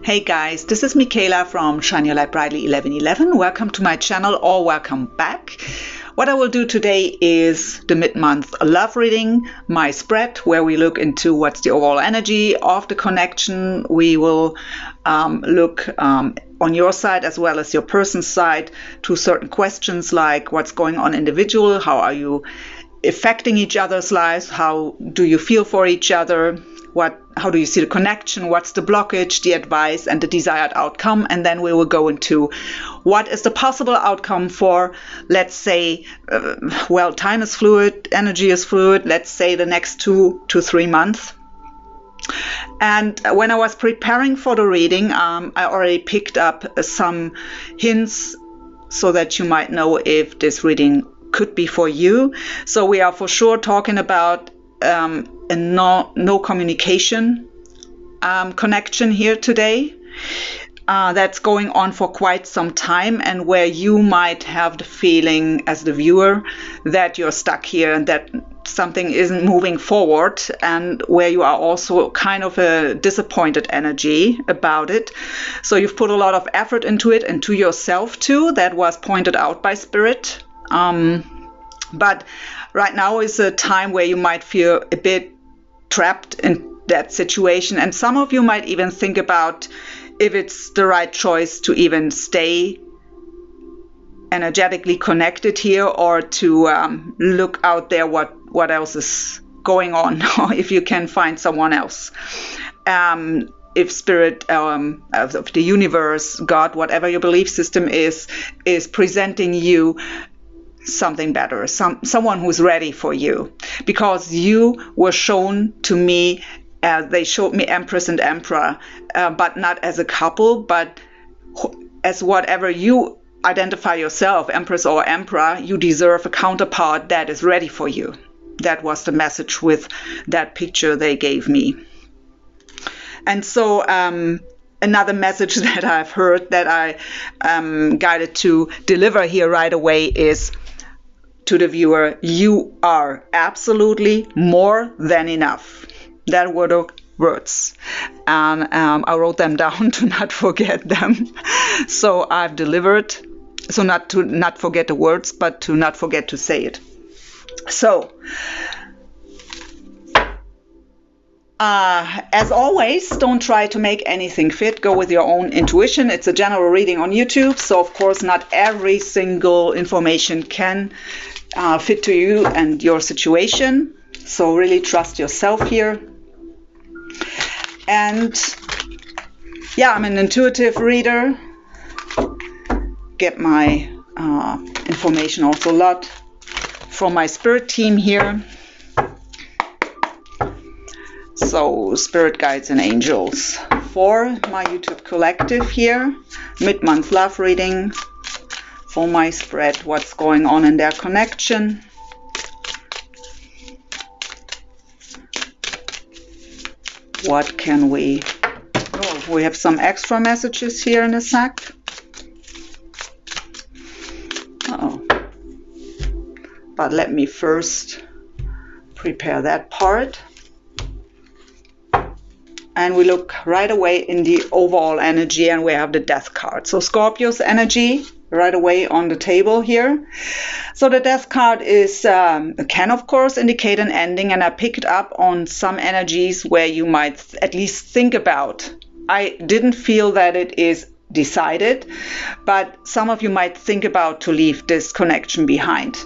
Hey guys, this is Michaela from Shine Your Light Brightly 1111. Welcome to my channel or welcome back. What I will do today is the mid-month love reading, my spread, where we look into what's the overall energy of the connection. We will look on your side as well as your person's side to certain questions like what's going on individual, how are you affecting each other's lives, how do you feel for each other, how do you see the connection, what's the blockage, the advice, and the desired outcome. And then we will go into what is the possible outcome for, let's say, time is fluid, energy is fluid, let's say the next 2 to 3 months. And when I was preparing for the reading, I already picked up some hints so that you might know if this reading could be for you. So we are for sure talking about a no communication connection here today that's going on for quite some time, and where you might have the feeling as the viewer that you're stuck here and that something isn't moving forward, and where you are also kind of a disappointed energy about it. So you've put a lot of effort into it, into yourself too. That was pointed out by Spirit. But right now is a time where you might feel a bit trapped in that situation. And some of you might even think about if it's the right choice to even stay energetically connected here, or to look out there what else is going on, or if you can find someone else. If Spirit of the universe, God, whatever your belief system is presenting you something better, someone who's ready for you, because you were shown to me, they showed me Empress and Emperor, but not as a couple, but as whatever you identify yourself, Empress or Emperor, you deserve a counterpart that is ready for you. That was the message with that picture they gave me. And so another message that I've heard that I am guided to deliver here right away is to the viewer: you are absolutely more than enough. That were the words, and I wrote them down to not forget them. So I've delivered, so not to not forget the words, but to not forget to say it. So as always, don't try to make anything fit. Go with your own intuition. It's a general reading on YouTube, so of course not every single information can fit to you and your situation. So really trust yourself here. And yeah, I'm an intuitive reader. Get my information also a lot from my spirit team here. So spirit guides and angels for my YouTube collective here. Mid-month love reading for my spread. What's going on in their connection. What can we... Oh, we have some extra messages here in a sec. Uh-oh. But let me first prepare that part. And we look right away in the overall energy, and we have the Death card. So Scorpio's energy right away on the table here. So the Death card is can of course indicate an ending, and I picked up on some energies where you might at least think about. I didn't feel that it is decided, but some of you might think about to leave this connection behind.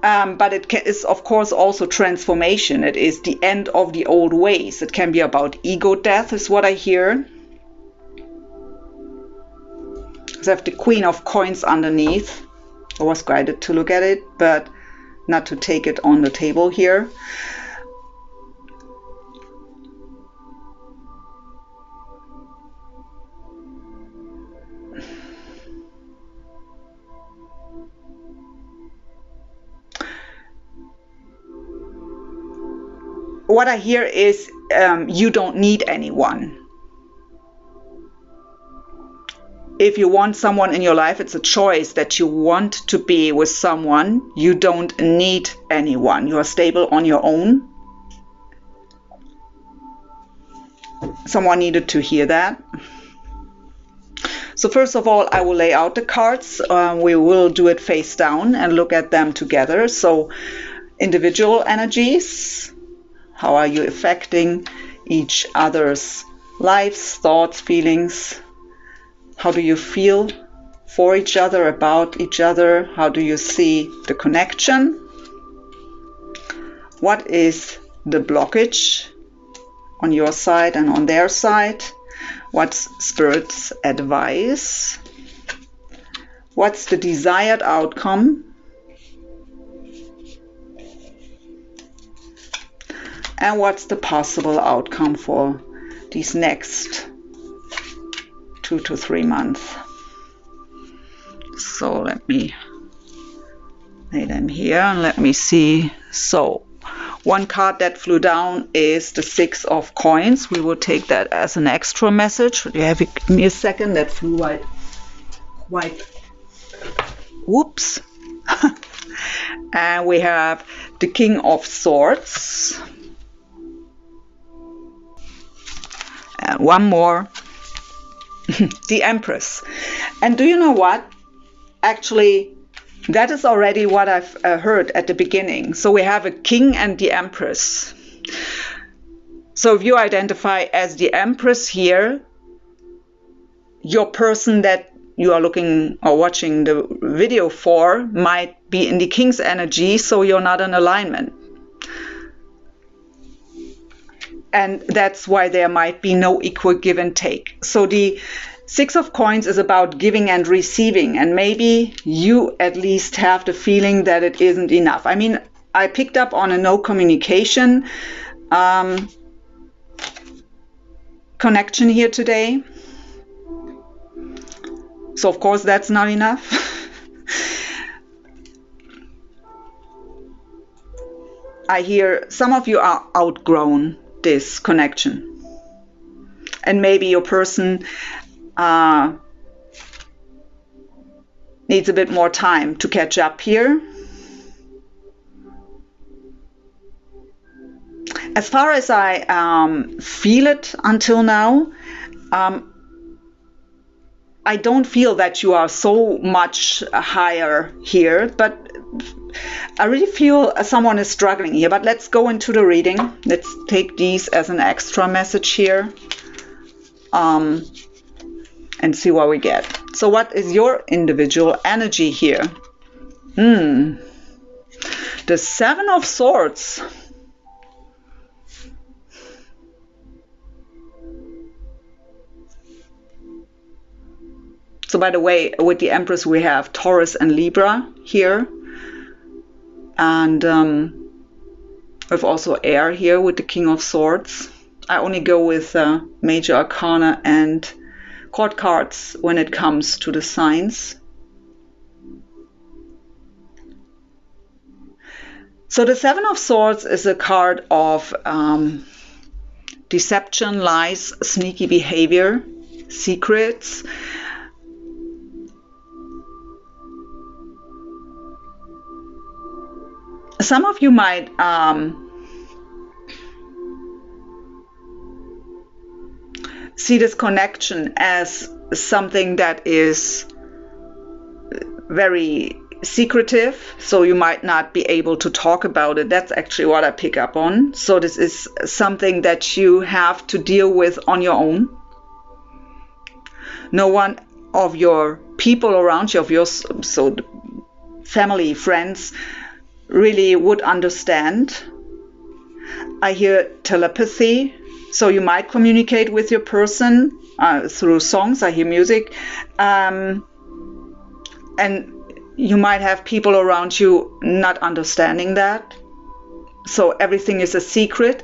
But it is of course also transformation. It is the end of the old ways. It can be about ego death is what I hear. So I have the Queen of Coins underneath. I was guided to look at it, but not to take it on the table here. What I hear is you don't need anyone. If you want someone in your life, it's a choice that you want to be with someone. You don't need anyone. You are stable on your own. Someone needed to hear that. So first of all, I will lay out the cards. We will do it face down and look at them together. So individual energies, how are you affecting each other's lives, thoughts, feelings? How do you feel for each other, about each other? How do you see the connection? What is the blockage on your side and on their side? What's Spirit's advice? What's the desired outcome? And what's the possible outcome for these next 2 to 3 months? So let me lay them here and let me see. So one card that flew down is the 6 of Coins. We will take that as an extra message. You have give me a second. That flew white. Whoops. And we have the King of Swords. And one more. The Empress. And do you know what? Actually, that is already what I've heard at the beginning. So we have a king and the Empress. So if you identify as the Empress here, your person that you are looking or watching the video for might be in the king's energy, so you're not in alignment. And that's why there might be no equal give and take. So the 6 of Coins is about giving and receiving, and maybe you at least have the feeling that it isn't enough. I mean, I picked up on a no communication connection here today. So of course that's not enough. I hear some of you are outgrown this connection, and maybe your person needs a bit more time to catch up here. As far as I feel it until now, I don't feel that you are so much higher here, but I really feel someone is struggling here. But let's go into the reading. Let's take these as an extra message here. And see what we get. So what is your individual energy here? The 7 of Swords. So by the way, with the Empress we have Taurus and Libra here. And we've also air here with the King of Swords. I only go with Major Arcana and court cards when it comes to the signs. So the 7 of Swords is a card of deception, lies, sneaky behavior, secrets. Some of you might see this connection as something that is very secretive, so you might not be able to talk about it. That's actually what I pick up on. So this is something that you have to deal with on your own. No one of your people around you, of your so family, friends, really would understand. I hear telepathy. So you might communicate with your person through songs. I hear music. And you might have people around you not understanding that. So everything is a secret.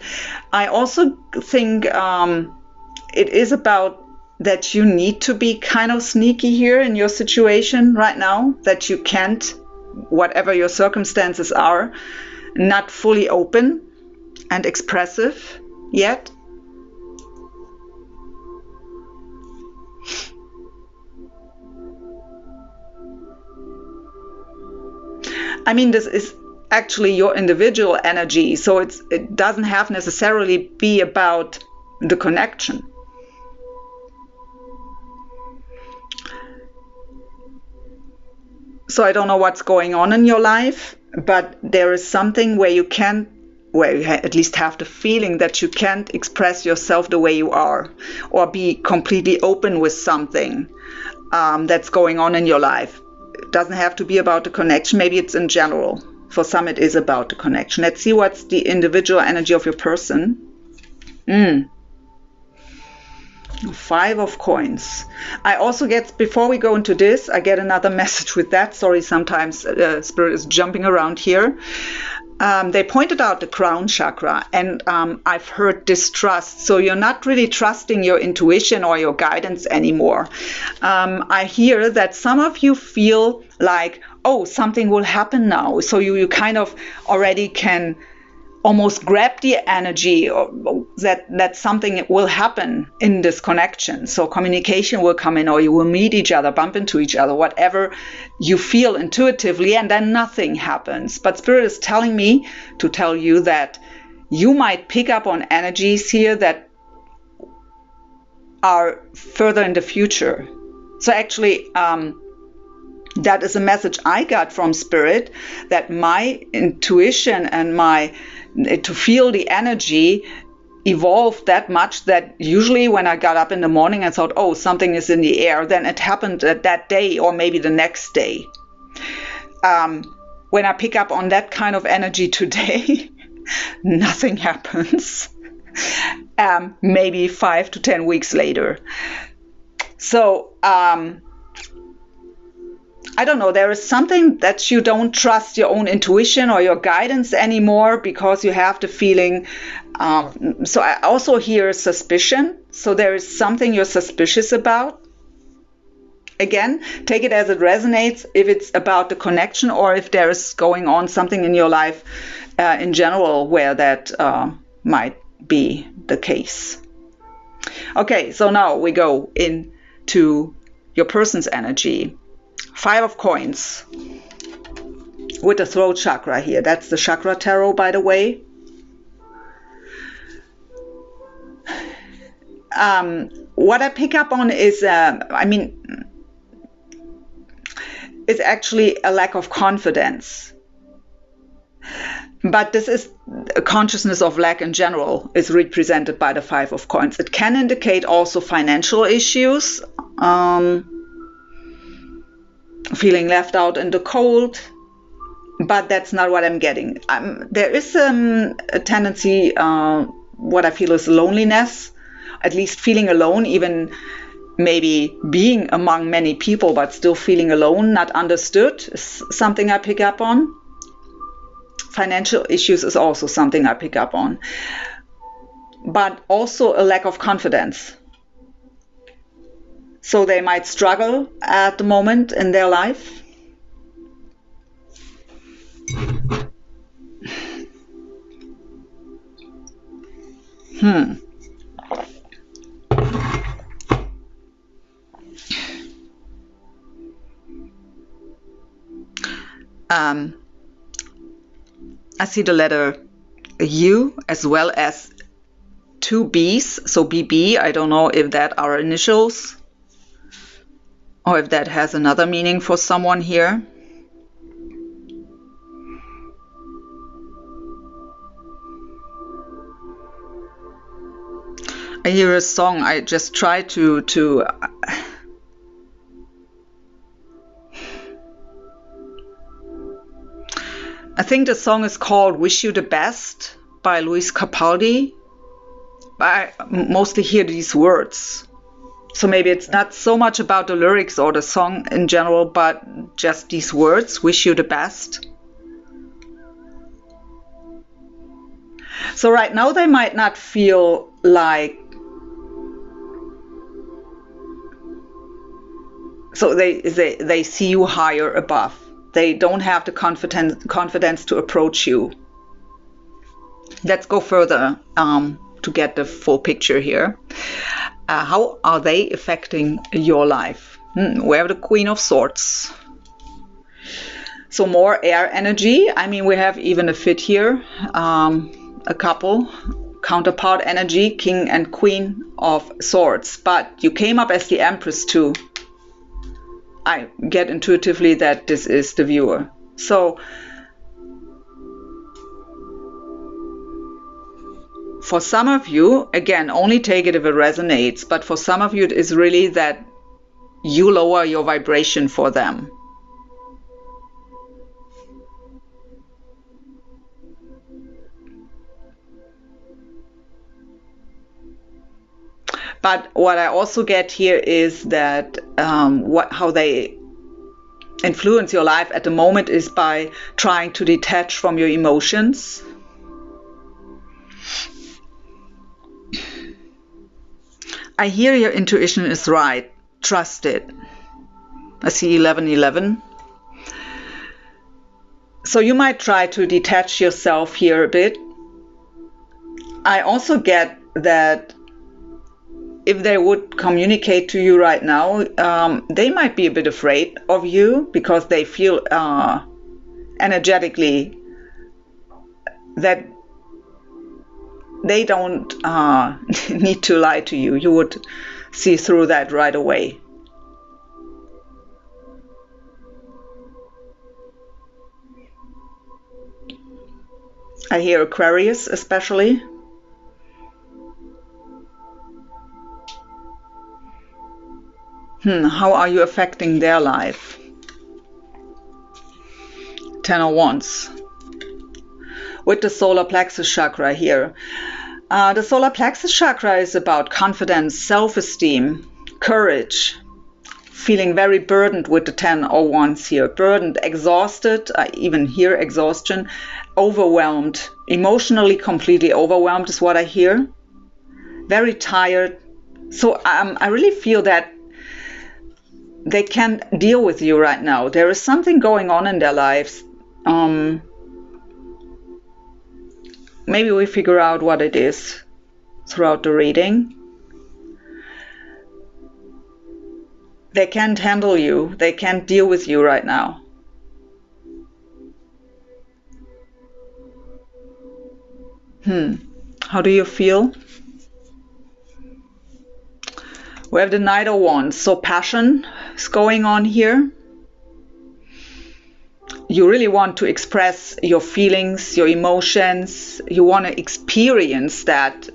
I also think it is about that you need to be kind of sneaky here in your situation right now, that you can't, whatever your circumstances are, not fully open and expressive yet. I mean, this is actually your individual energy, so it doesn't have necessarily be about the connection. So I don't know what's going on in your life, but there is something where you can't, where you at least have the feeling that you can't express yourself the way you are, or be completely open with something that's going on in your life. It doesn't have to be about the connection. Maybe it's in general. For some, it is about the connection. Let's see what's the individual energy of your person. 5 of coins. I also get, before we go into this, I get another message with that. Sorry, sometimes Spirit is jumping around here. They pointed out the crown chakra, and I've heard distrust. So you're not really trusting your intuition or your guidance anymore. I hear that some of you feel like, oh, something will happen now. So you kind of already can almost grab the energy that something will happen in this connection. So communication will come in, or you will meet each other, bump into each other, whatever you feel intuitively, and then nothing happens. But Spirit is telling me to tell you that you might pick up on energies here that are further in the future. So actually, that is a message I got from Spirit, that my intuition and to feel the energy evolved that much that usually when I got up in the morning and thought, oh, something is in the air, then it happened that day or maybe the next day. When I pick up on that kind of energy today, nothing happens. Maybe 5 to 10 weeks later. So, I don't know, there is something that you don't trust your own intuition or your guidance anymore because you have the feeling. So I also hear suspicion. So there is something you're suspicious about. Again, take it as it resonates, if it's about the connection or if there is going on something in your life in general where that might be the case. Okay, so now we go into your person's energy. 5 of coins with the throat chakra here. That's the chakra tarot, by the way. What I pick up on is, it's actually a lack of confidence. But this is a consciousness of lack in general is represented by the 5 of coins. It can indicate also financial issues, feeling left out in the cold, but that's not what I'm getting. There is a tendency, what I feel is loneliness, at least feeling alone, even maybe being among many people, but still feeling alone, not understood, is something I pick up on. Financial issues is also something I pick up on, but also a lack of confidence. So they might struggle at the moment in their life. I see the letter U as well as 2 B's. So BB, I don't know if that are initials or if that has another meaning for someone here. I hear a song. I just try to I think the song is called Wish You the Best by Luis Capaldi. I mostly hear these words. So maybe it's not so much about the lyrics or the song in general, but just these words, wish you the best. So right now they might not feel like, so they see you higher above. They don't have the confidence to approach you. Let's go further to get the full picture here. How are they affecting your life? We have the Queen of Swords. So more air energy. I mean, we have even a fit here. A couple. Counterpart energy, King and Queen of Swords. But you came up as the Empress too. I get intuitively that this is the viewer. So for some of you, again, only take it if it resonates, but for some of you, it is really that you lower your vibration for them. But what I also get here is that how they influence your life at the moment is by trying to detach from your emotions. I hear your intuition is right. Trust it. I see 1111. So you might try to detach yourself here a bit. I also get that if they would communicate to you right now, they might be a bit afraid of you because they feel energetically that they don't need to lie to you. You would see through that right away. I hear Aquarius especially. How are you affecting their life? 10 of Wands. With the solar plexus chakra here. The solar plexus chakra is about confidence, self-esteem, courage, feeling very burdened with the 10 of Wands here. Burdened, exhausted, even here exhaustion, overwhelmed, emotionally completely overwhelmed is what I hear. Very tired. So I really feel that they can't deal with you right now. There is something going on in their lives. Maybe we figure out what it is throughout the reading. They can't handle you. They can't deal with you right now. How do you feel? We have the Knight of Wands. So passion is going on here. You really want to express your feelings, your emotions. You want to experience that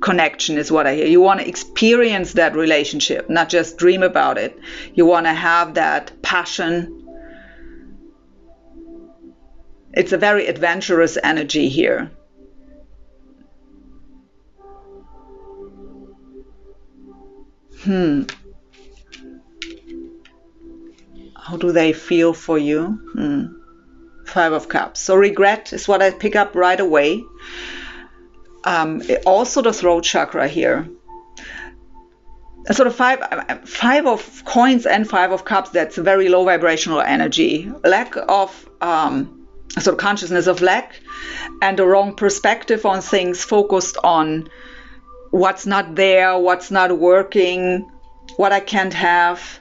connection is what I hear. You want to experience that relationship, not just dream about it. You want to have that passion. It's a very adventurous energy here. How do they feel for you? 5 of Cups. So regret is what I pick up right away. Also the throat chakra here. Sort of five of coins and 5 of Cups, that's a very low vibrational energy. Lack of sort of consciousness of lack and the wrong perspective on things, focused on what's not there, what's not working, what I can't have.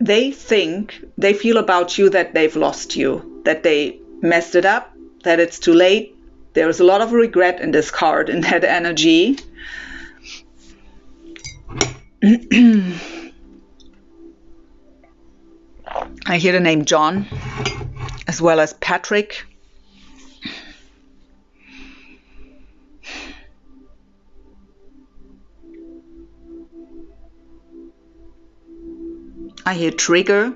They feel about you that they've lost you, that they messed it up, that it's too late. There's a lot of regret in this card, in that energy. I hear the name John, as well as Patrick. I hear trigger.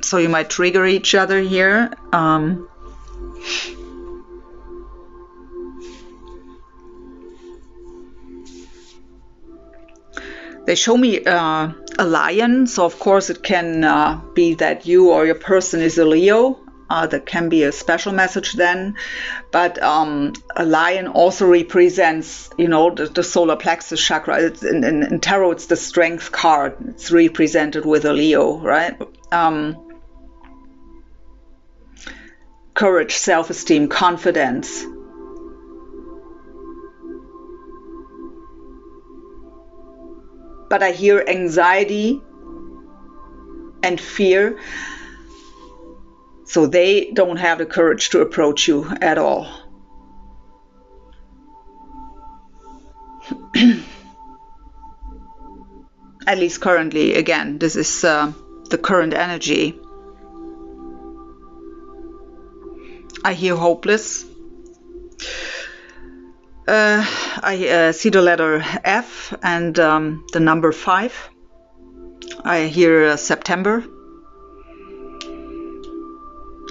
So you might trigger each other here. They show me a lion. So of course it can be that you or your person is a Leo. That can be a special message then. But a lion also represents, the solar plexus chakra. In tarot, it's the strength card. It's represented with a Leo, right? Courage, self-esteem, confidence. But I hear anxiety and fear. So they don't have the courage to approach you at all. At least currently, again, this is the current energy. I hear hopeless. I see the letter F and the number 5. I hear September.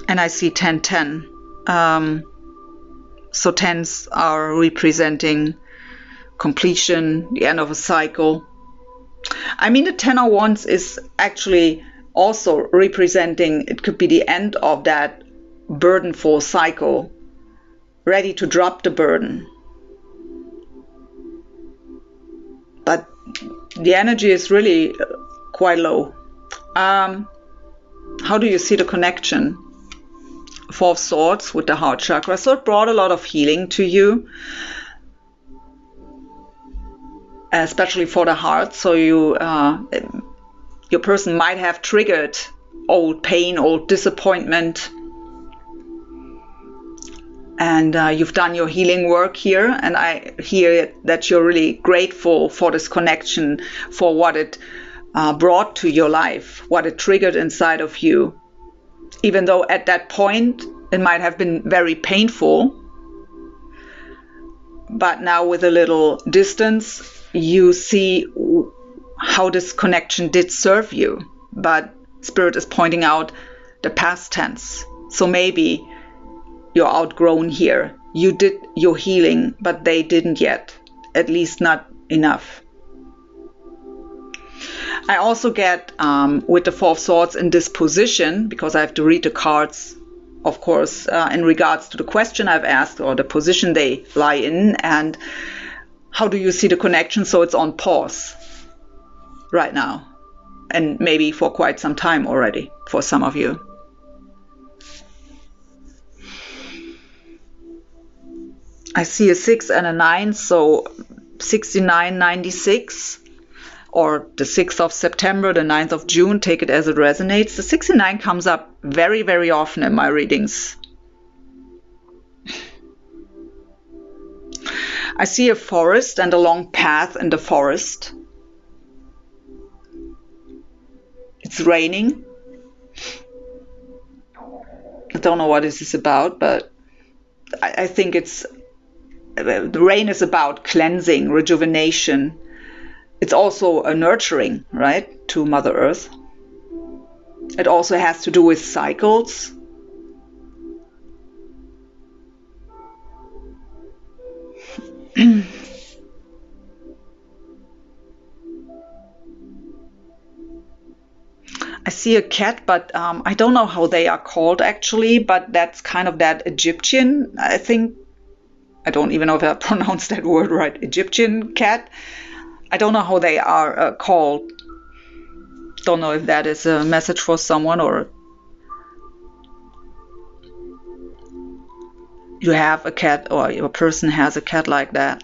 And I see 1010. So 10s are representing completion, the end of a cycle. I mean, the 10 of Wands is actually also representing, it could be the end of that burdenful cycle, ready to drop the burden. But the energy is really quite low. How do you see the connection? 4 of Swords with the heart chakra. So it brought a lot of healing to you, especially for the heart. So your person might have triggered old pain, old disappointment, and you've done your healing work here. And I hear that you're really grateful for this connection, for what it brought to your life, what it triggered inside of you. Even though at that point it might have been very painful, but now with a little distance, you see how this connection did serve you. But Spirit is pointing out the past tense. So maybe you're outgrown here. You did your healing, but they didn't yet, at least not enough. I also get, with the 4 of Swords in this position, because I have to read the cards, of course, in regards to the question I've asked or the position they lie in, and how do you see the connection? So it's on pause right now, and maybe for quite some time already for some of you. I see a 6 and a 9, so 6996. Or the 6th of September, the 9th of June, take it as it resonates. The 69 comes up very, very often in my readings. I see a forest and a long path in the forest. It's raining. I don't know what this is about, but I think the rain is about cleansing, rejuvenation. It's also a nurturing, right, to Mother Earth. It also has to do with cycles. I see a cat, but I don't know how they are called actually, but that's kind of that Egyptian, I think. I don't even know if I pronounced that word right. Egyptian cat. I don't know how they are called. Don't know if that is a message for someone, or you have a cat, or your person has a cat like that,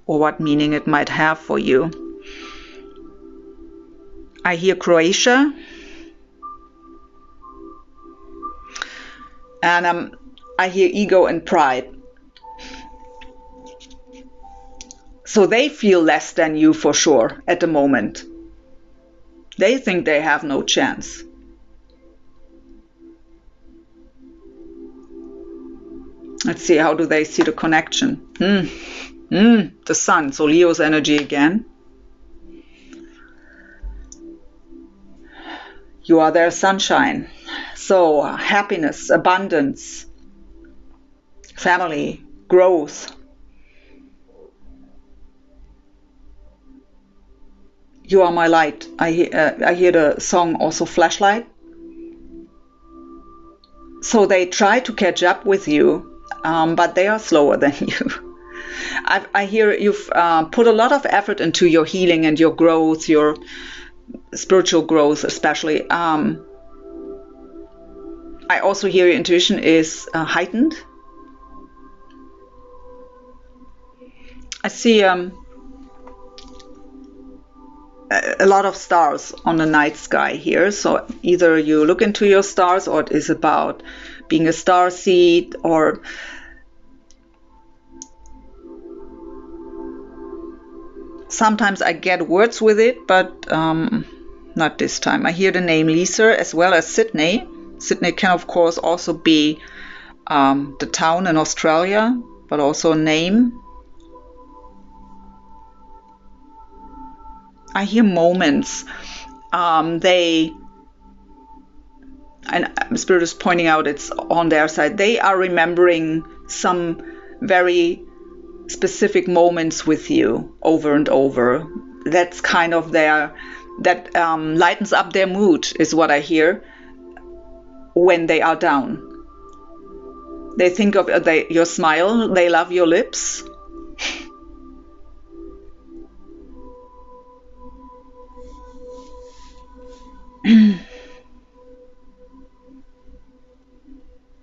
or what meaning it might have for you. I hear Croatia, and I hear ego and pride. So they feel less than you for sure at the moment. They think they have no chance. Let's see, how do they see the connection? The sun, so Leo's energy again. You are their sunshine. So happiness, abundance, family, growth. You are my light. I hear the song also Flashlight. So they try to catch up with you, but they are slower than you. I hear you've put a lot of effort into your healing and your growth, your spiritual growth especially. I also hear your intuition is heightened. I see a lot of stars on the night sky here. So either you look into your stars, or it is about being a starseed, or Sometimes I get words with it, but not this time. I hear the name Lisa as well as Sydney. Sydney can, of course, also be the town in Australia, but also a name. I hear moments. And Spirit is pointing out it's on their side. They are remembering some very specific moments with you over and over. That's kind of that lightens up their mood, is what I hear when they are down. They think of your smile, they love your lips.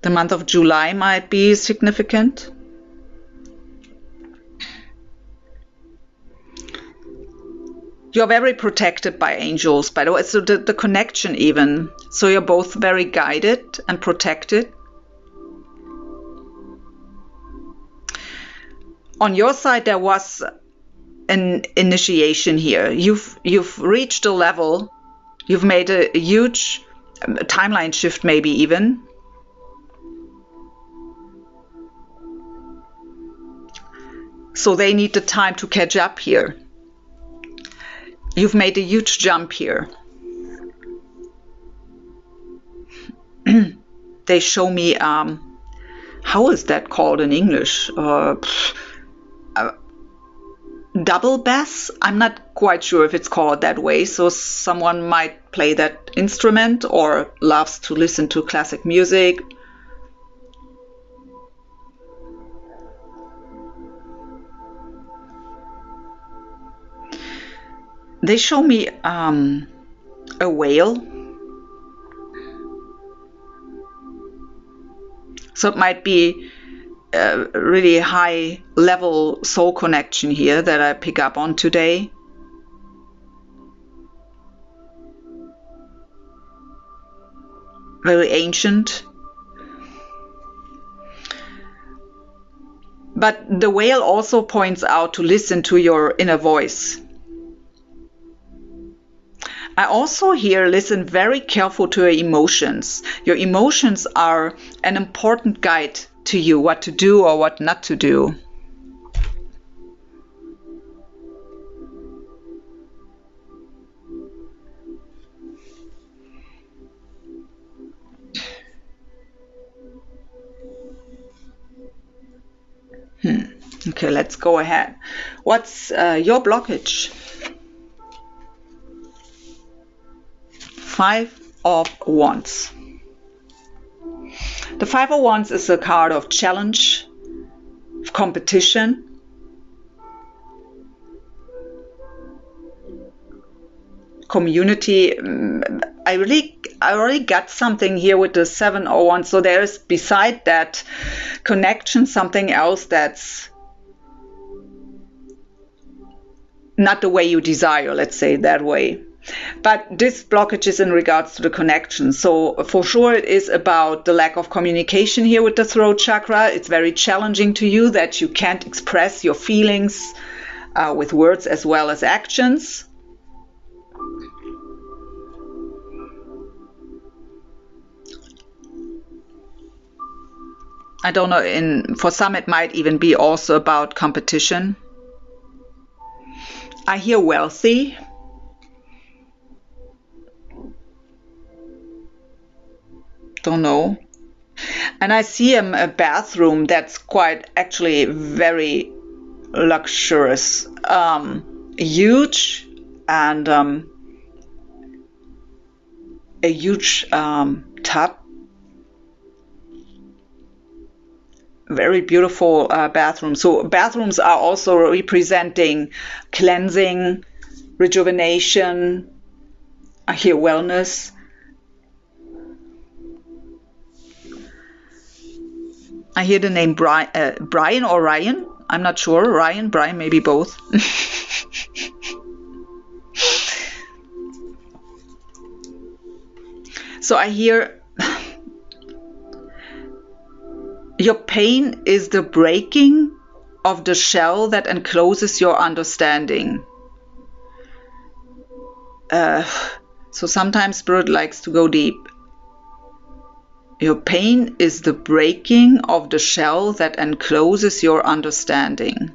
The month of July might be significant. You're very protected by angels, by the way, so the connection even. So you're both very guided and protected. On your side, there was an initiation here. You've reached a level, you've made a huge timeline shift, maybe even. So they need the time to catch up here. You've made a huge jump here. They show me, how is that called in English? Double bass? I'm not quite sure if it's called that way. So someone might play that instrument or loves to listen to classic music. They show me a whale. So it might be a really high level soul connection here that I pick up on today. Very ancient. But the whale also points out to listen to your inner voice. I also here listen very careful to your emotions. Your emotions are an important guide to you, what to do or what not to do. Okay, let's go ahead. What's your blockage? 5 of Wands. The 5 of Wands is a card of challenge, of competition. Community. I already got something here with the 7 of Wands. So there's beside that connection something else that's not the way you desire, let's say it that way. But this blockage is in regards to the connection. So for sure it is about the lack of communication here with the throat chakra. It's very challenging to you that you can't express your feelings with words as well as actions. I don't know, for some it might even be also about competition. I hear wealthy. Don't know. And I see a bathroom that's quite actually very luxurious, huge, and a huge tub. Very beautiful bathroom. So bathrooms are also representing cleansing, rejuvenation. I hear wellness. I hear the name Brian or Ryan. I'm not sure. Ryan, Brian, maybe both. So I hear your pain is the breaking of the shell that encloses your understanding. So sometimes Spirit likes to go deep. Your pain is the breaking of the shell that encloses your understanding.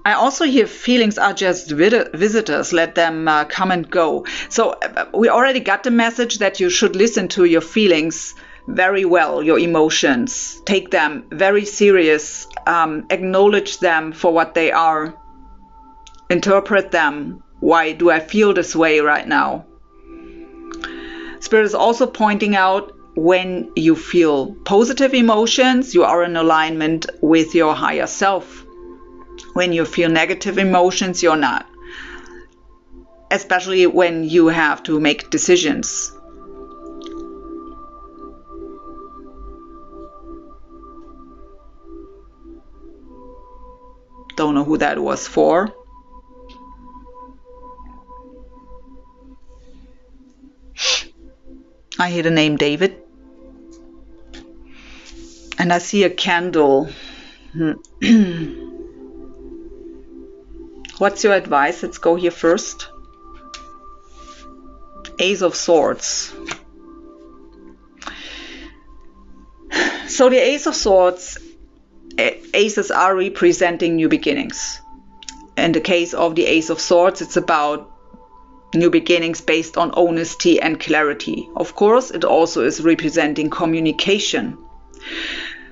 I also hear feelings are just visitors, let them come and go. So we already got the message that you should listen to your feelings very well, your emotions. Take them very serious, acknowledge them for what they are, interpret them. Why do I feel this way right now? Spirit is also pointing out when you feel positive emotions, you are in alignment with your higher self. When you feel negative emotions, you're not. Especially when you have to make decisions. Don't know who that was for. I hear the name David. And I see a candle. What's your advice? Let's go here first. Ace of Swords. So the Ace of Swords, aces are representing new beginnings. In the case of the Ace of Swords, it's about new beginnings based on honesty and clarity. Of course, it also is representing communication.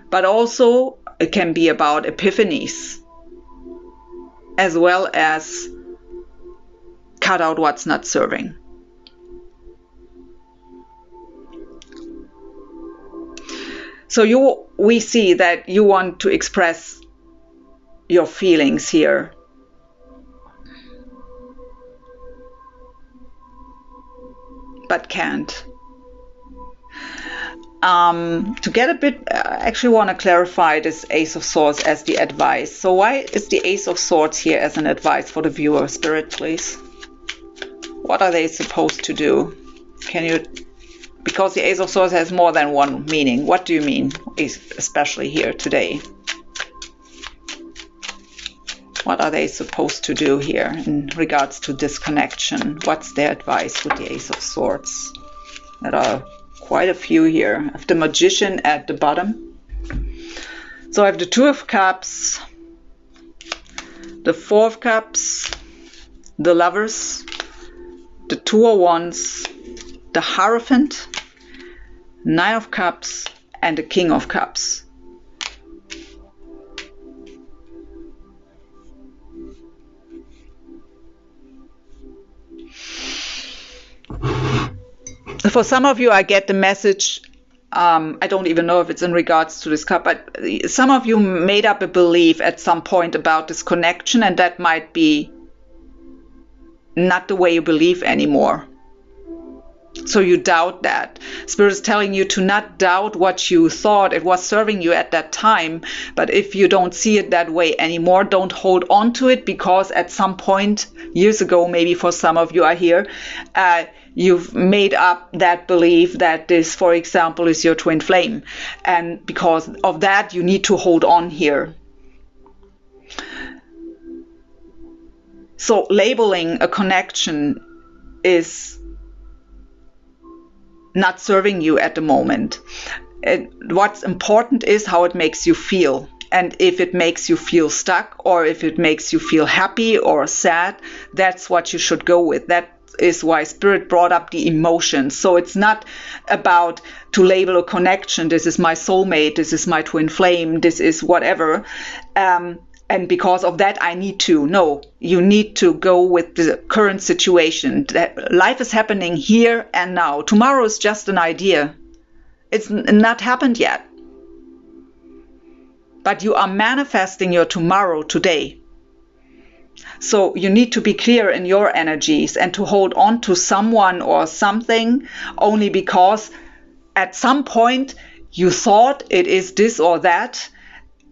But also, it can be about epiphanies, as well as cut out what's not serving. So we see that you want to express your feelings here. But can't. To get a bit, I actually want to clarify this Ace of Swords as the advice. So why is the Ace of Swords here as an advice for the viewer? Spirit, please. What are they supposed to do? Can you, because the Ace of Swords has more than one meaning. What do you mean, especially here today? What are they supposed to do here in regards to disconnection? What's their advice with the Ace of Swords? There are quite a few here. I have the Magician at the bottom. So I have the Two of Cups, the Four of Cups, the Lovers, the Two of Wands, the Hierophant, Nine of Cups, and the King of Cups. For some of you, I get the message, I don't even know if it's in regards to this cup, but some of you made up a belief at some point about this connection, and that might be not the way you believe anymore. So you doubt that. Spirit is telling you to not doubt what you thought it was serving you at that time, but if you don't see it that way anymore, don't hold on to it, because at some point, years ago, maybe for some of you are here, you've made up that belief that this, for example, is your twin flame. And because of that, you need to hold on here. So labeling a connection is not serving you at the moment. What's important is how it makes you feel. And if it makes you feel stuck, or if it makes you feel happy or sad, that's what you should go with. That is why Spirit brought up the emotions. So it's not about to label a connection. This is my soulmate. This is my twin flame. This is whatever. And because of that, I need to. No, you need to go with the current situation. Life is happening here and now. Tomorrow is just an idea. It's not happened yet. But you are manifesting your tomorrow today. So you need to be clear in your energies, and to hold on to someone or something only because at some point you thought it is this or that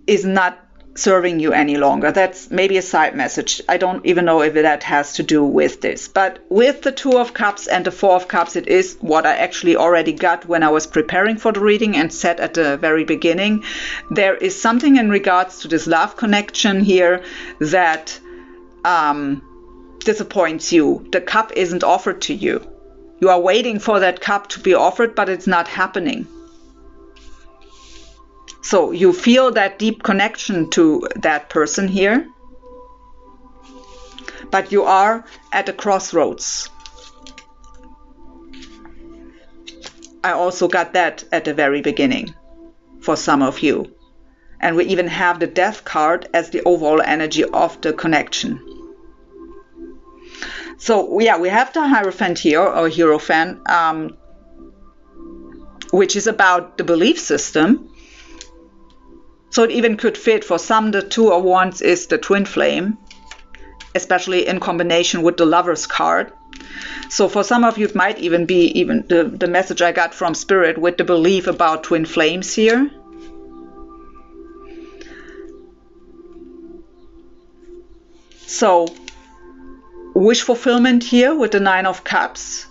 is not serving you any longer. That's maybe a side message. I don't even know if that has to do with this. But with the Two of Cups and the Four of Cups, it is what I actually already got when I was preparing for the reading and said at the very beginning. There is something in regards to this love connection here that disappoints you. The cup isn't offered to you. You are waiting for that cup to be offered, but it's not happening. So you feel that deep connection to that person here, but you are at a crossroads. I also got that at the very beginning for some of you. And we even have the Death card as the overall energy of the connection. So yeah, we have the Hierophant here, or Hierophant, which is about the belief system. So it even could fit for some. The Two of Wands is the twin flame, especially in combination with the Lover's card. So for some of you, it might even be the message I got from Spirit with the belief about twin flames here. So wish fulfillment here with the Nine of Cups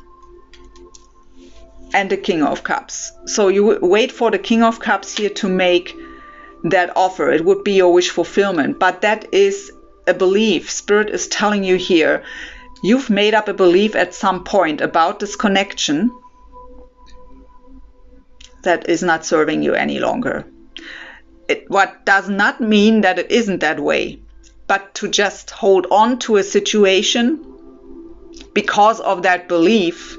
and the King of Cups. So you wait for the King of Cups here to make that offer. It would be your wish fulfillment, but that is a belief. Spirit is telling you here, you've made up a belief at some point about this connection that is not serving you any longer. What does not mean that it isn't that way, but to just hold on to a situation because of that belief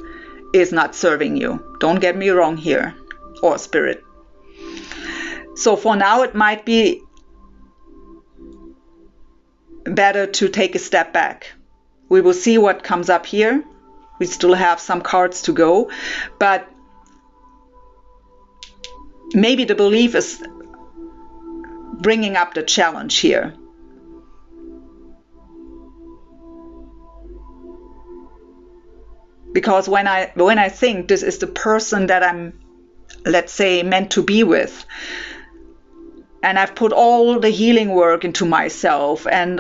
is not serving you. Don't get me wrong here, or Spirit. So for now, it might be better to take a step back. We will see what comes up here. We still have some cards to go, but maybe the belief is bringing up the challenge here. Because when I think this is the person that I'm, let's say, meant to be with, and I've put all the healing work into myself and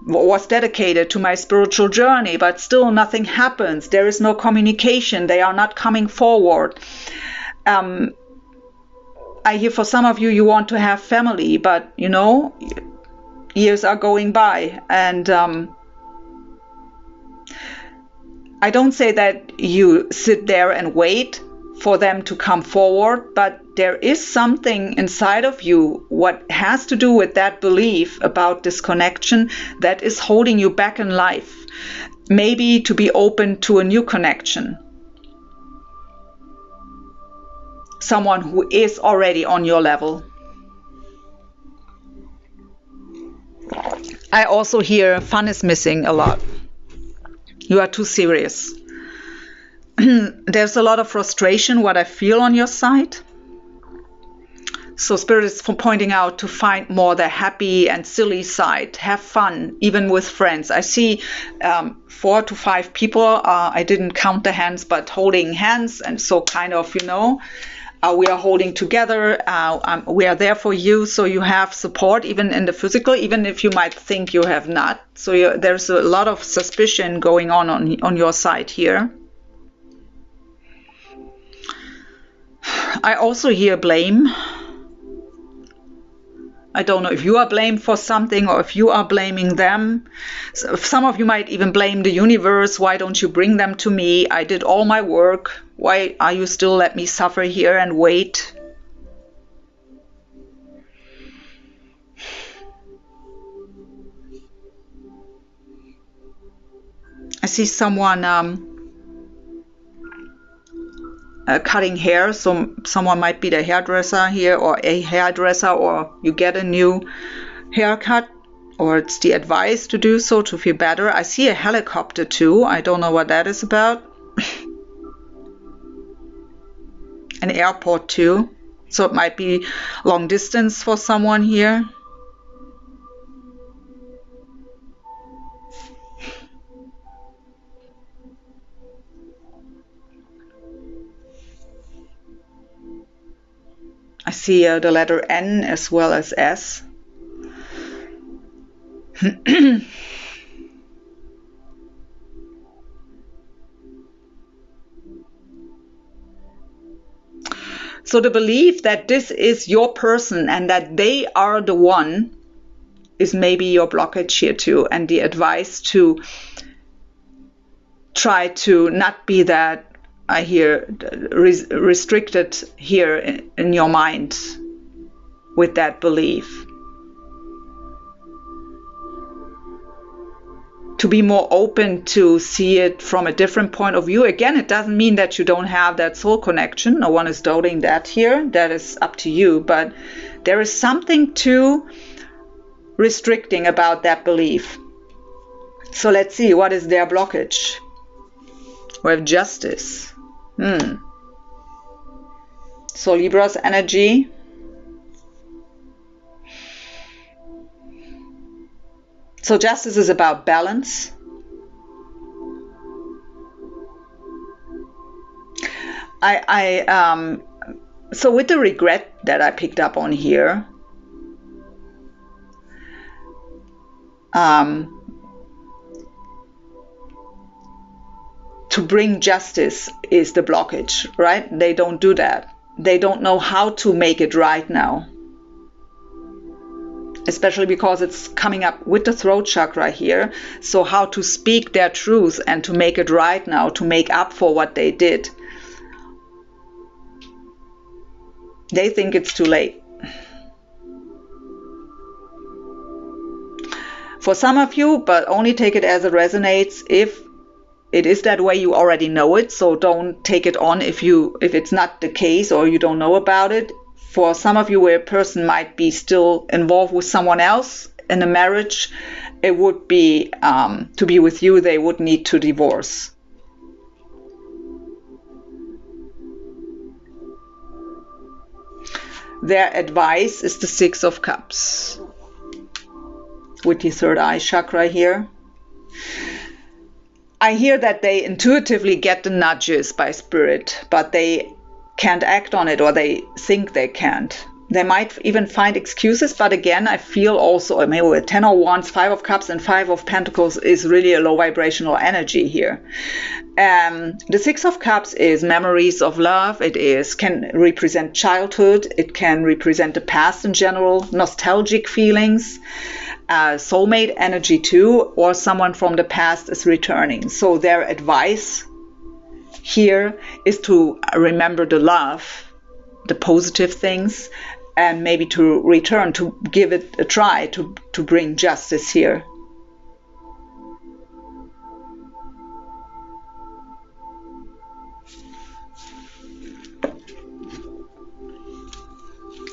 was dedicated to my spiritual journey, but still nothing happens. There is no communication. They are not coming forward. I hear for some of you, you want to have family, but you know, years are going by, and I don't say that you sit there and wait for them to come forward, but there is something inside of you what has to do with that belief about this connection that is holding you back in life. Maybe to be open to a new connection. Someone who is already on your level. I also hear fun is missing a lot. You are too serious. There's a lot of frustration, what I feel on your side. So Spirit is pointing out to find more the happy and silly side. Have fun, even with friends. I see 4 to 5 people. I didn't count the hands, but holding hands. And so kind of, you know, we are holding together. We are there for you. So you have support, even in the physical, even if you might think you have not. So there's a lot of suspicion going on your side here. I also hear blame. I don't know if you are blamed for something or if you are blaming them. Some of you might even blame the universe. Why don't you bring them to me? I did all my work. Why are you still let me suffer here and wait? I see someone cutting hair, so someone might be the hairdresser here, or a hairdresser, or you get a new haircut, or it's the advice to do so to feel better. I see a helicopter too. I don't know what that is about. An airport too, so it might be long distance for someone here. I see the letter N as well as S. So the belief that this is your person and that they are the one is maybe your blockage here too, and the advice to try to not be that, I hear, restricted here in your mind with that belief. To be more open to see it from a different point of view. Again, it doesn't mean that you don't have that soul connection. No one is doubting that here. That is up to you. But there is something too restricting about that belief. So let's see, what is their blockage? We have justice. So Libra's energy. So justice is about balance. So with the regret that I picked up on here, to bring justice is the blockage, right? They don't do that. They don't know how to make it right now. Especially because it's coming up with the throat chakra here. So how to speak their truth and to make it right now, to make up for what they did. They think it's too late. For some of you, but only take it as it resonates. If it is that way, you already know it. So don't take it on if it's not the case or you don't know about it. For some of you, where a person might be still involved with someone else in a marriage, it would be, to be with you, they would need to divorce. Their advice is the Six of Cups, with the third eye chakra here. I hear that they intuitively get the nudges by spirit, but they can't act on it, or they think they can't. They might even find excuses, but again, I feel also, maybe with 10 of Wands, 5 of Cups, and 5 of Pentacles is really a low vibrational energy here. The Six of Cups is memories of love. It can represent childhood. It can represent the past in general, nostalgic feelings, soulmate energy too, or someone from the past is returning. So their advice here is to remember the love, the positive things, and maybe to return, to give it a try, to bring justice here.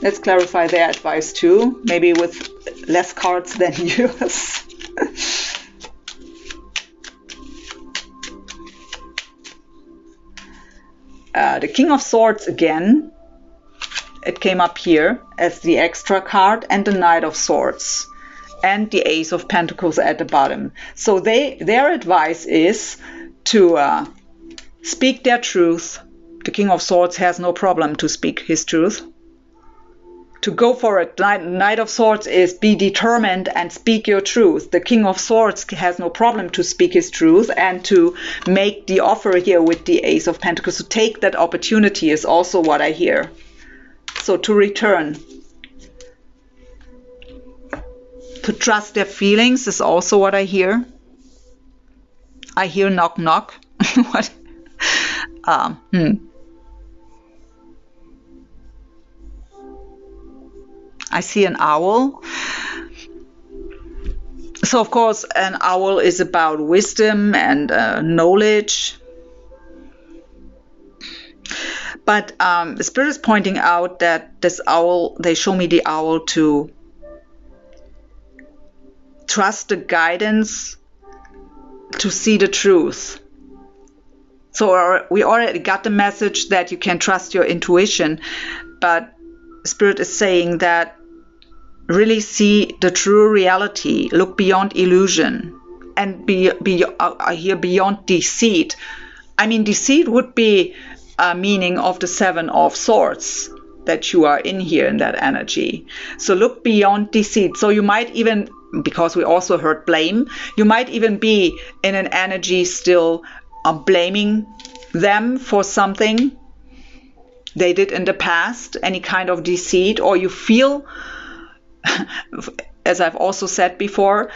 Let's clarify their advice too, maybe with less cards than yours. The King of Swords again, it came up here as the extra card, and the Knight of Swords, and the Ace of Pentacles at the bottom. So their advice is to speak their truth. The King of Swords has no problem to speak his truth. To go for it. Knight of Swords is be determined and speak your truth. The King of Swords has no problem to speak his truth and to make the offer here with the Ace of Pentacles. To take that opportunity is also what I hear. So to return. To trust their feelings is also what I hear. I hear knock knock. What? I see an owl. So of course an owl is about wisdom and knowledge. But the Spirit is pointing out that this owl, they show me the owl to trust the guidance, to see the truth. So we already got the message that you can trust your intuition, but Spirit is saying that really see the true reality, look beyond illusion, and I hear beyond deceit. I mean, deceit would be a meaning of the Seven of Swords that you are in here in that energy. So look beyond deceit. So you might even because we also heard blame. You might even be in an energy still blaming them for something they did in the past, any kind of deceit, or you feel, as I've also said before,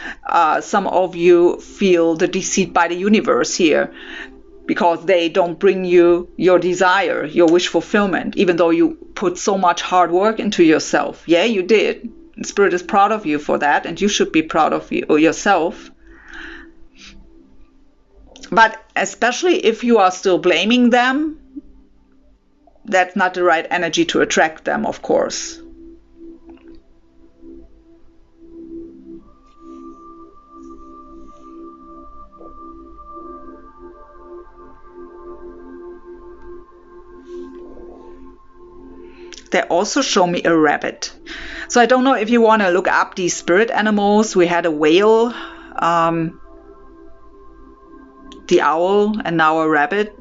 some of you feel the deceit by the universe here, because they don't bring you your desire, your wish fulfillment, even though you put so much hard work into yourself. Yeah, you did. Spirit is proud of you for that, and you should be proud of yourself. But especially if you are still blaming them, that's not the right energy to attract them, of course. They also show me a rabbit. So I don't know if you want to look up these spirit animals. We had a whale, the owl, and now a rabbit.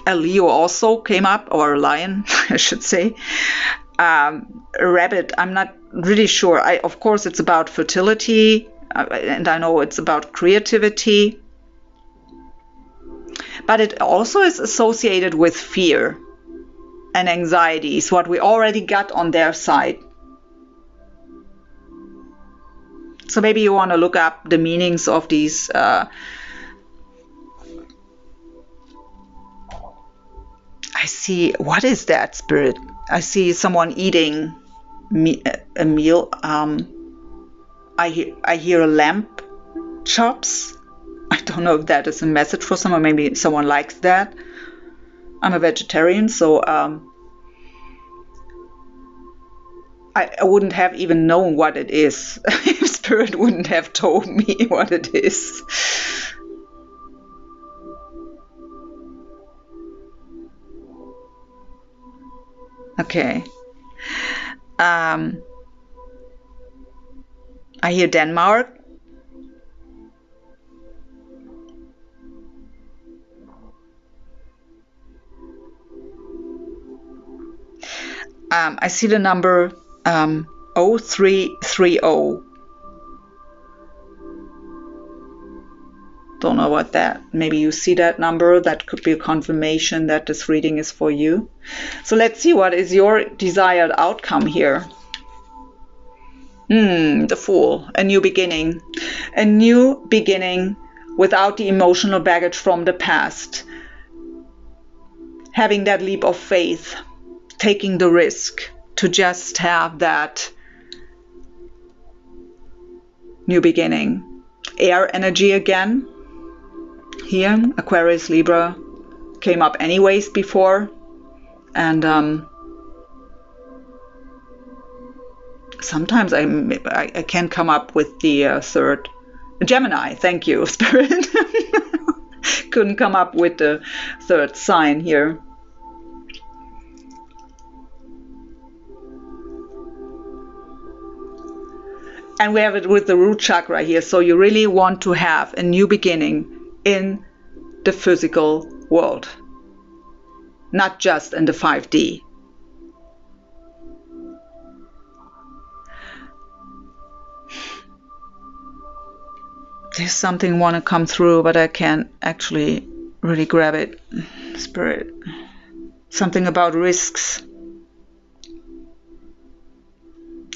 A Leo also came up, or a lion, I should say. A rabbit, I'm not really sure. Of course, it's about fertility, and I know it's about creativity. But it also is associated with fear and anxieties, what we already got on their side. So maybe you want to look up the meanings of these I see, what is that, spirit? I see someone eating a meal. I hear a lamb chops. I don't know if that is a message for someone. Maybe someone likes that. I'm a vegetarian, so I wouldn't have even known what it is if Spirit wouldn't have told me what it is. Okay. I hear Denmark. I see the number 0330. Don't know what that. Maybe you see that number. That could be a confirmation that this reading is for you. So let's see, what is your desired outcome here? The Fool. A new beginning. A new beginning without the emotional baggage from the past. Having that leap of faith. Taking the risk to just have that new beginning. Air energy again. Here, Aquarius, Libra came up anyways before. And sometimes I can come up with the third. Gemini, thank you, Spirit. Couldn't come up with the third sign here. And we have it with the root chakra here. So you really want to have a new beginning in the physical world, not just in the 5D. There's something want to come through, but I can't actually really grab it. Spirit. Something about risks.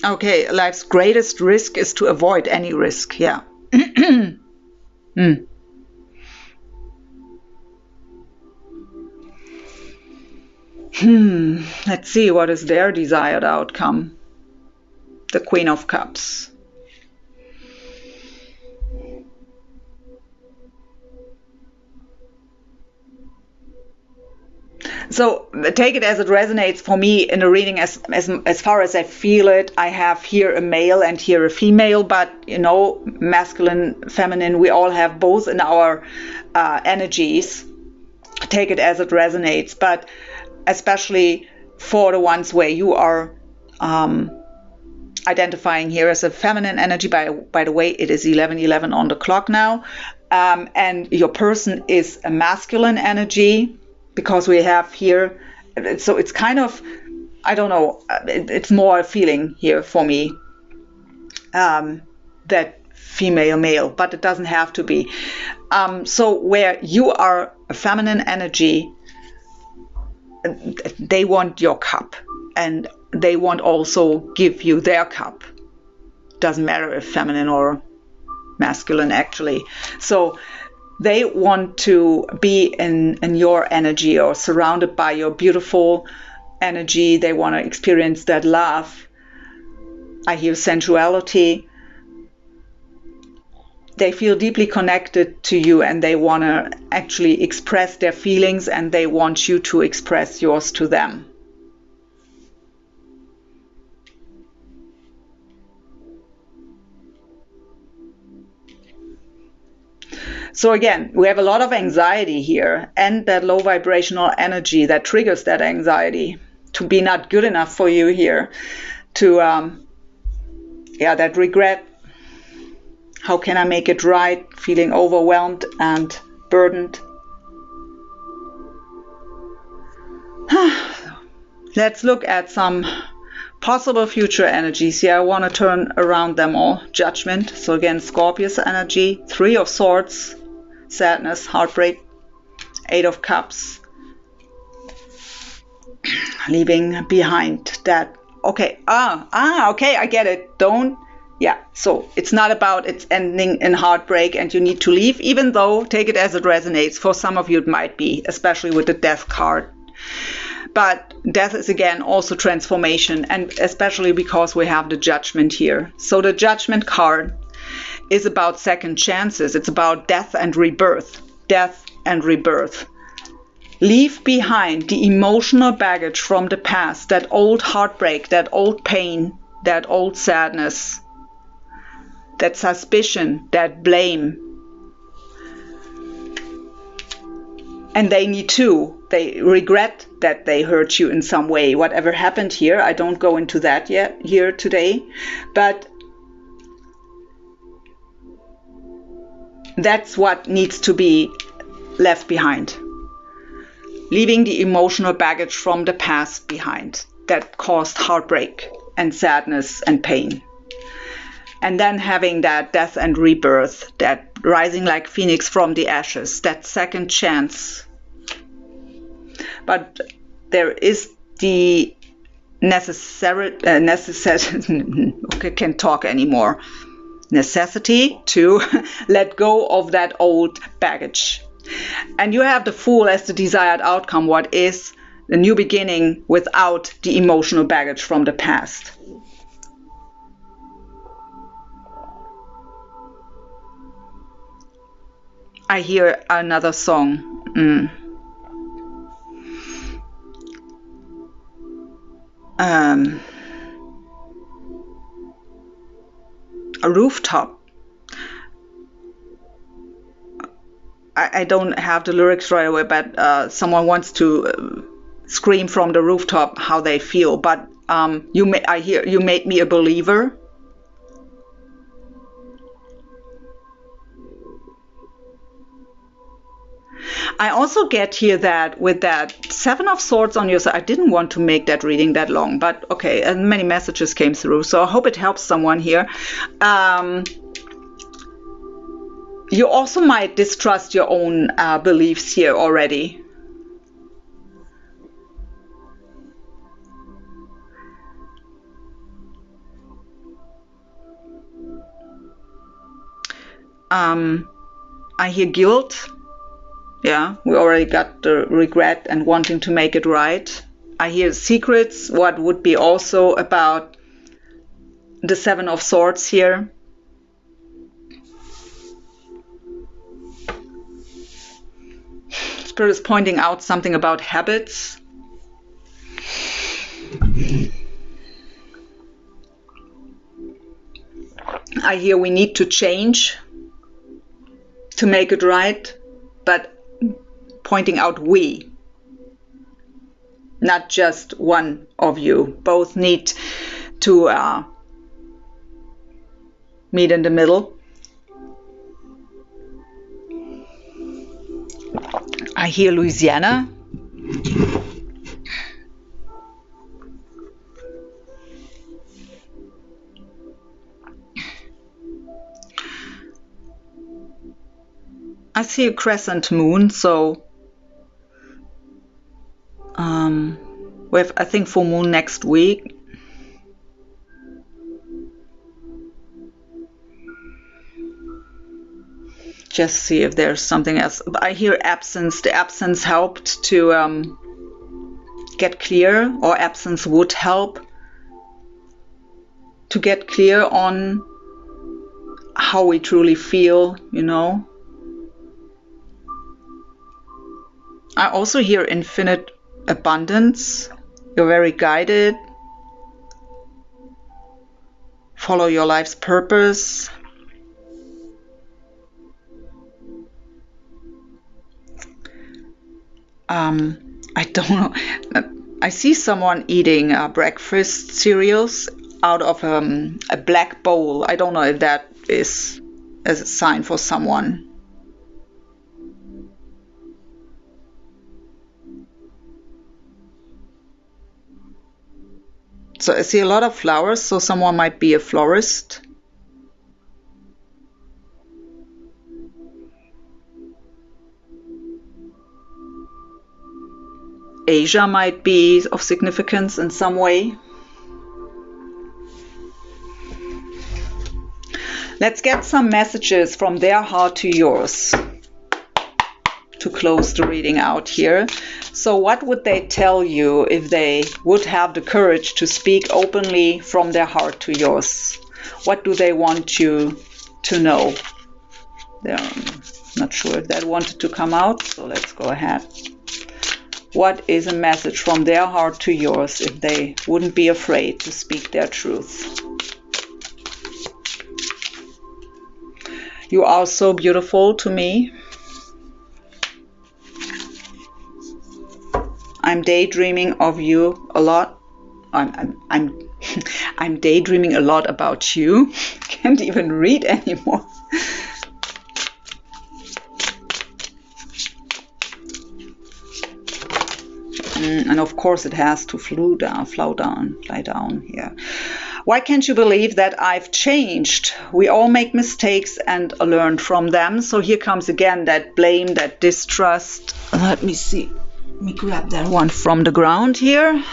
Okay, life's greatest risk is to avoid any risk. Yeah. Let's see, what is their desired outcome? The Queen of Cups. So take it as it resonates for me in the reading, as far as I feel it. I have here a male and here a female, but you know, masculine, feminine, we all have both in our energies. Take it as it resonates, but especially for the ones where you are identifying here as a feminine energy. By the way, it is 11:11 on the clock now, and your person is a masculine energy. Because we have here, so it's kind of, I don't know, it's more a feeling here for me. that female male, but it doesn't have to be. So where you are a feminine energy, they want your cup, and they want also give you their cup. Doesn't matter if feminine or masculine, actually. So they want to be in your energy or surrounded by your beautiful energy. They want to experience that love. I hear sensuality. They feel deeply connected to you, and they want to actually express their feelings, and they want you to express yours to them. So again, we have a lot of anxiety here, and that low vibrational energy that triggers that anxiety to be not good enough for you here, to that regret. How can I make it right? Feeling overwhelmed and burdened. Let's look at some possible future energies here. I want to turn around them all. Judgment. So again, Scorpius energy. 3 of Swords. Sadness, heartbreak. 8 of Cups. Leaving behind that. Okay. Okay, I get it. So it's not about it's ending in heartbreak and you need to leave, even though, take it as it resonates. For some of you it might be, especially with the Death card. But death is again also transformation, and especially because we have the Judgment here. So the Judgment card is about second chances. It's about death and rebirth. Death and rebirth. Leave behind the emotional baggage from the past, that old heartbreak, that old pain, that old sadness, that suspicion, that blame. And they need to. They regret that they hurt you in some way. Whatever happened here, I don't go into that yet here today. But that's what needs to be left behind. Leaving the emotional baggage from the past behind that caused heartbreak and sadness and pain. And then having that death and rebirth, that rising like phoenix from the ashes, that second chance. But there is the necessity to let go of that old baggage. And you have the Fool as the desired outcome. What is the new beginning without the emotional baggage from the past? I hear another song. A rooftop. I don't have the lyrics right away, but someone wants to scream from the rooftop how they feel. But I hear you made me a believer. I also get here that with that 7 of Swords on your side, I didn't want to make that reading that long, but okay, and many messages came through, so I hope it helps someone here. You also might distrust your own beliefs here already. I hear guilt. Yeah, we already got the regret and wanting to make it right. I hear secrets, what would be also about the 7 of Swords here. Spirit is pointing out something about habits. I hear we need to change to make it right, but pointing out we, not just one of you. Both need to meet in the middle. I hear Louisiana. see a crescent moon, so we have, I think, full moon next week. Just see if there's something else. I hear absence. The absence helped to get clear, or absence would help to get clear on how we truly feel, you know. I also hear infinite abundance. You're very guided. Follow your life's purpose. I don't know. I see someone eating breakfast cereals out of a black bowl. I don't know if that is a sign for someone. So I see a lot of flowers, so someone might be a florist. Asia might be of significance in some way. Let's get some messages from their heart to yours to close the reading out here. So what would they tell you if they would have the courage to speak openly from their heart to yours? What do they want you to know? They're not sure if that wanted to come out, so let's go ahead. What is a message from their heart to yours if they wouldn't be afraid to speak their truth? You are so beautiful to me. I'm daydreaming of you a lot. I'm daydreaming a lot about you. Can't even read anymore. And of course it has to fly down here. Why can't you believe that I've changed? We all make mistakes and learn from them. So here comes again that blame, that distrust. Let me see. Let me grab that one from the ground here.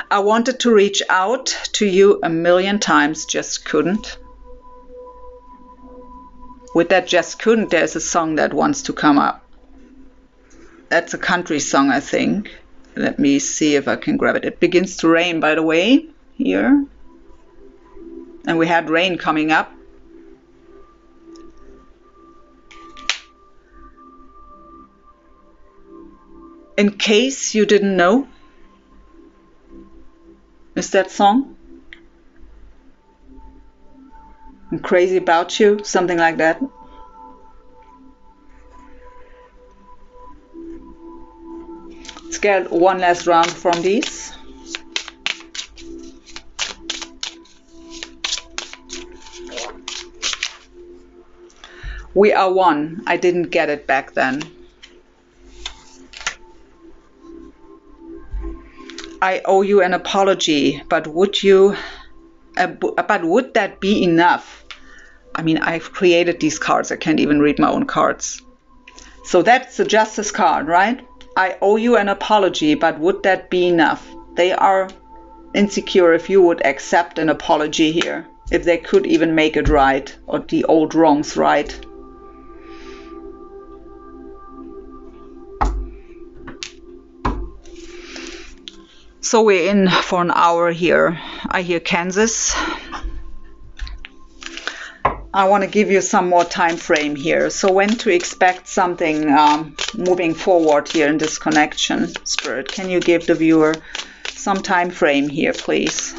I wanted to reach out to you a million times, just couldn't. With that just couldn't, there's a song that wants to come up. That's a country song, I think. Let me see if I can grab it. It begins to rain, by the way, here. And we had rain coming up. In case you didn't know, is that song? I'm crazy about you, something like that. Let's get one last round from these. We are one. I didn't get it back then. I owe you an apology, but would that be enough? I mean, I've created these cards. I can't even read my own cards. So that's the Justice card, right? I owe you an apology, but would that be enough? They are insecure if you would accept an apology here, if they could even make it right, or the old wrongs right. So we're in for an hour here. I hear Kansas. I want to give you some more time frame here. So when to expect something moving forward here in this connection, Spirit? Can you give the viewer some time frame here, please?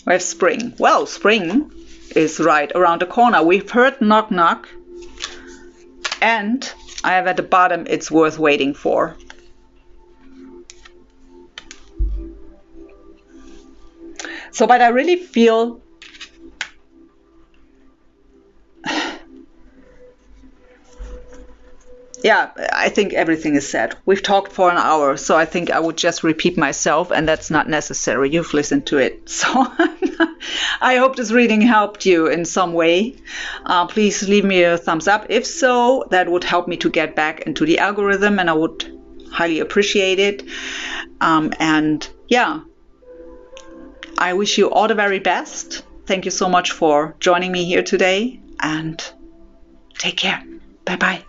We have spring. Well, spring is right around the corner. We've heard knock knock. And I have at the bottom, it's worth waiting for. So, but I really feel yeah, I think everything is said. We've talked for an hour, so I think I would just repeat myself, and that's not necessary. You've listened to it. So I hope this reading helped you in some way. Please leave me a thumbs up. If so, that would help me to get back into the algorithm, and I would highly appreciate it. And yeah, I wish you all the very best. Thank you so much for joining me here today, and take care. Bye-bye.